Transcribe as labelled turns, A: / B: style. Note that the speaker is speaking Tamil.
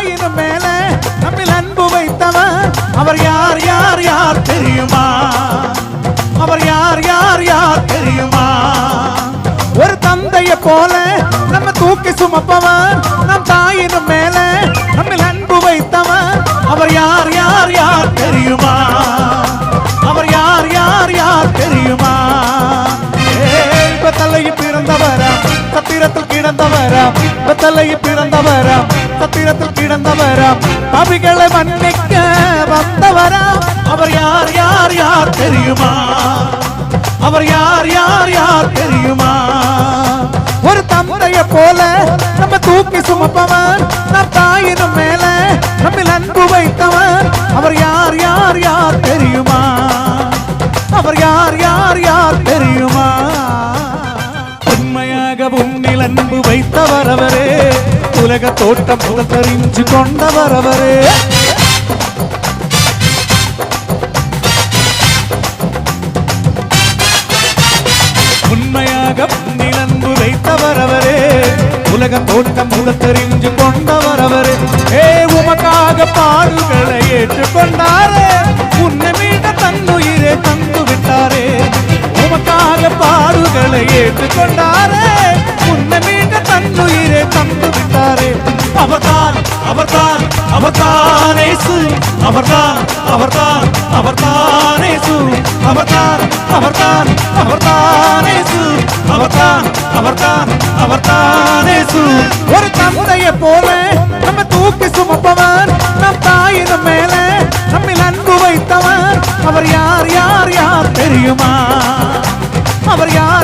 A: தாயினும் மேல நம்மில் அன்பு வைத்தவர் அவர் யார் யார் யார் தெரியுமா? அவர் யார் யார் யார் தெரியுமா? ஒரு தந்தைய போல நம்ம தூக்கி சுமப்பவர் நம் தாயினும் மேல நம்மில் அன்பு வைத்தவர் அவர் யார் யார் யார் தெரியுமா? அவர் யார் யார் யார் தெரியுமா? தலையில் பிறந்தவரா சத்திரத்தில் கிடந்தவரா தலையில் பிறந்தவரா சத்திரத்தில் கிடந்தவரா பாவிகளை மன்னிக்க வந்தவரா அவர் யார் யார் யார் தெரியுமா? அவர் யார் யார் யார் தெரியுமா? ஒரு தந்தைய போல நம்ம தூக்கி சுமப்பவர் நம் தாயினும் மேல நம்மில் அன்பு வைத்தவர் அவர் யார் யார் யார் தெரியுமா? அவர் யார் யார் யார் தெரியுமா? உண்மையாக உன்னில் அன்பு வைத்தவர் அவரே, உலக தோட்டம் முதல் தெரிஞ்சு கொண்டவர் அவரே. உண்மையாக உன்னில் அன்பு வைத்தவர் அவரே, உலக தோட்டம் முதல் தெரிஞ்சு கொண்டவர் அவரே. உமக்காக பாடுகளை ஏற்றுக்கொண்டாரே, உன்னை மீத தன்னுயிரை தந்து விட்டாரே. உமக்காக பாடுகளை ஏற்றுக்கொண்டாரே, உன்னை மீத தன்னுயிரை தந்து விட்டாரே. அவர்தான் அவர்தான் அவர்தான் இயேசு, அவர்தான் அவர்தான் அவர்தான் இயேசு, அவர்தான் அவர்தான் அவர்தான் இயேசு, அவர்தான் அவர்தான் அவர்தான் இயேசு. ஒரு தந்தைய போல நம்ம தூக்கி சுமப்பவர் நம் தாயினும் மேல நம்மில் அன்பு வைத்தவர் அவர் யார் யார் யார் தெரியுமா? அவர் யார்